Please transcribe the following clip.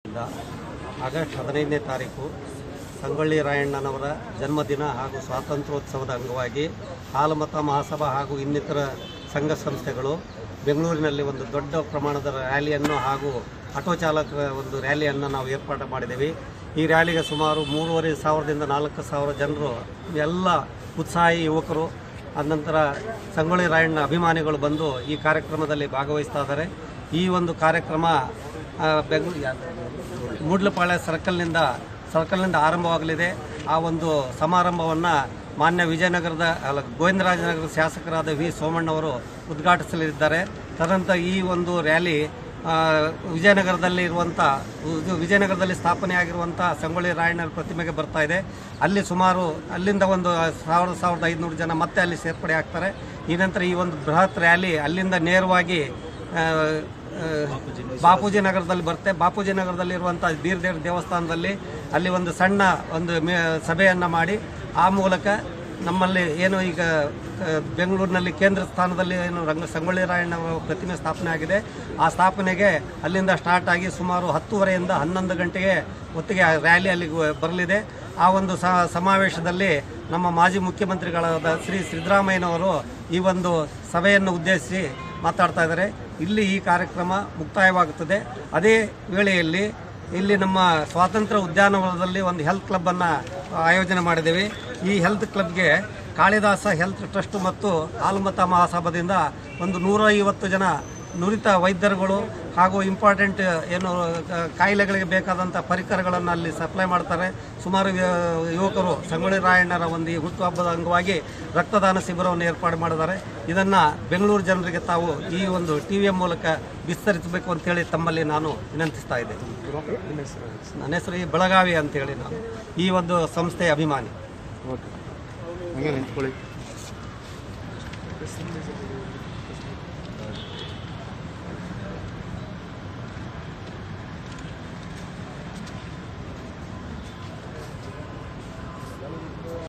August 15ನೇ ತಾರೀಕು ಸಂಗೊಳ್ಳಿ ರಾಯಣ್ಣನವರ ಜನ್ಮದಿನ ಹಾಗೂ ಸ್ವಾತಂತ್ರ್ಯೋತ್ಸವದ ಅಂಗವಾಗಿ ಹಾಲುಮತ ಮಹಾಸಭಾ ಹಾಗೂ ಇನ್ನಿತರ ಸಂಘ ಸಂಸ್ಥೆಗಳು ಬೆಂಗಳೂರಿನಲ್ಲಿ ಒಂದು ದೊಡ್ಡ ಪ್ರಮಾಣದ ರ್ಯಾಲಿಯನ್ನು ಹಾಗೂ ಆಟೋ ಚಾಲಕರ ಒಂದು ರ್ಯಾಲಿಯನ್ನು ನಾವು ಏರ್ಪಾಡು ಮಾಡಿದ್ದೇವೆ. ಈ ರ್ಯಾಲಿಗೆ ಸುಮಾರು 3,500ದಿಂದ 4,000 ಜನರು ಎಲ್ಲ ಉತ್ಸಾಹಿ ಯುವಕರು ಅನಂತರ ಸಂಗೊಳ್ಳಿ ರಾಯಣ್ಣ ಅಭಿಮಾನಿಗಳು ಬಂದು ಈ ಕಾರ್ಯಕ್ರಮದಲ್ಲಿ ಭಾಗವಹಿಸ್ತಾ ಇದ್ದಾರೆ. ಈ ಒಂದು ಕಾರ್ಯಕ್ರಮ ಮೂಡ್ಲಪಾಳ್ಯ ಸರ್ಕಲ್ನಿಂದ ಆರಂಭವಾಗಲಿದೆ. ಆ ಒಂದು ಸಮಾರಂಭವನ್ನು ಮಾನ್ಯ ಗೋವಿಂದರಾಜನಗರದ ಶಾಸಕರಾದ ವಿ ಸೋಮಣ್ಣವರು ಉದ್ಘಾಟಿಸಲಿದ್ದಾರೆ. ತದನಂತರ ಈ ಒಂದು ರ್ಯಾಲಿ ವಿಜಯನಗರದಲ್ಲಿ ಸ್ಥಾಪನೆಯಾಗಿರುವಂಥ ಸಂಗೊಳ್ಳಿ ರಾಯಣ್ಣನ ಪ್ರತಿಮೆಗೆ ಬರ್ತಾ ಇದೆ. ಅಲ್ಲಿಂದ ಒಂದು 1,500 ಜನ ಮತ್ತೆ ಅಲ್ಲಿ ಸೇರ್ಪಡೆ ಆಗ್ತಾರೆ. ಈ ನಂತರ ಈ ಒಂದು ಬೃಹತ್ ರ್ಯಾಲಿ ಅಲ್ಲಿಂದ ನೇರವಾಗಿ ಬಾಪೂಜಿ ನಗರದಲ್ಲಿ ಬರುತ್ತೆ. ಬಾಪೂಜಿ ನಗರದಲ್ಲಿರುವಂಥ ಬೀರದೇವ್ರ ದೇವಸ್ಥಾನದಲ್ಲಿ ಅಲ್ಲಿ ಒಂದು ಸಣ್ಣ ಸಭೆಯನ್ನು ಮಾಡಿ ಆ ಮೂಲಕ ನಮ್ಮಲ್ಲಿ ಏನು ಈಗ ಬೆಂಗಳೂರಿನಲ್ಲಿ ಕೇಂದ್ರ ಸ್ಥಾನದಲ್ಲಿ ಏನು ಸಂಗೊಳ್ಳಿ ರಾಯಣ್ಣ ಪ್ರತಿಮೆ ಸ್ಥಾಪನೆ ಆಗಿದೆ, ಆ ಸ್ಥಾಪನೆಗೆ ಅಲ್ಲಿಂದ ಸ್ಟಾರ್ಟ್ ಆಗಿ ಸುಮಾರು 10:30ಯಿಂದ 11 ಗಂಟೆಗೆ ಹೊತ್ತಿಗೆ ರ್ಯಾಲಿ ಅಲ್ಲಿಗೆ ಬರಲಿದೆ. ಆ ಒಂದು ಸಮಾವೇಶದಲ್ಲಿ ನಮ್ಮ ಮಾಜಿ ಮುಖ್ಯಮಂತ್ರಿಗಳಾದ ಶ್ರೀ ಸಿದ್ದರಾಮಯ್ಯನವರು ಈ ಒಂದು ಸಭೆಯನ್ನು ಉದ್ದೇಶಿಸಿ ಮಾತಾಡ್ತಾ ಇದ್ದಾರೆ. ಇಲ್ಲಿ ಈ ಕಾರ್ಯಕ್ರಮ ಮುಕ್ತಾಯವಾಗುತ್ತದೆ. ಅದೇ ವೇಳೆಯಲ್ಲಿ ಇಲ್ಲಿ ನಮ್ಮ ಸ್ವಾತಂತ್ರ್ಯ ಉದ್ಯಾನವನದಲ್ಲಿ ಒಂದು ಹೆಲ್ತ್ ಕ್ಲಬ್ಬನ್ನು ಆಯೋಜನೆ ಮಾಡಿದ್ದೇವೆ. ಈ ಹೆಲ್ತ್ ಕ್ಲಬ್ಗೆ ಕಾಳಿದಾಸ ಹೆಲ್ತ್ ಟ್ರಸ್ಟ್ ಮತ್ತು ಹಾಲುಮತ ಮಹಾಸಭಾದಿಂದ ಒಂದು 150 ಜನ ನುರಿತ ವೈದ್ಯರುಗಳು ಹಾಗೂ ಇಂಪಾರ್ಟೆಂಟ್ ಏನು ಕಾಯಿಲೆಗಳಿಗೆ ಬೇಕಾದಂಥ ಪರಿಕರಗಳನ್ನು ಅಲ್ಲಿ ಸಪ್ಲೈ ಮಾಡ್ತಾರೆ. ಸುಮಾರು ಯುವಕರು ಸಂಗೊಳ್ಳಿ ರಾಯಣ್ಣರ ಒಂದು ಈ ಹುಟ್ಟುಹಬ್ಬದ ಅಂಗವಾಗಿ ರಕ್ತದಾನ ಶಿಬಿರವನ್ನು ಏರ್ಪಾಡು ಮಾಡಿದ್ದಾರೆ. ಇದನ್ನು ಬೆಂಗಳೂರು ಜನರಿಗೆ ತಾವು ಈ ಒಂದು ಟಿವಿಯ ಮೂಲಕ ವಿಸ್ತರಿಸಬೇಕು ಅಂತೇಳಿ ತಮ್ಮಲ್ಲಿ ನಾನು ವಿನಂತಿಸ್ತಾ ಇದ್ದೇನೆ. ನನ್ನ ಹೆಸರು ಬೆಳಗಾವಿ ಅಂತೇಳಿ ನಾನು ಈ ಒಂದು ಸಂಸ್ಥೆಯ ಅಭಿಮಾನಿ.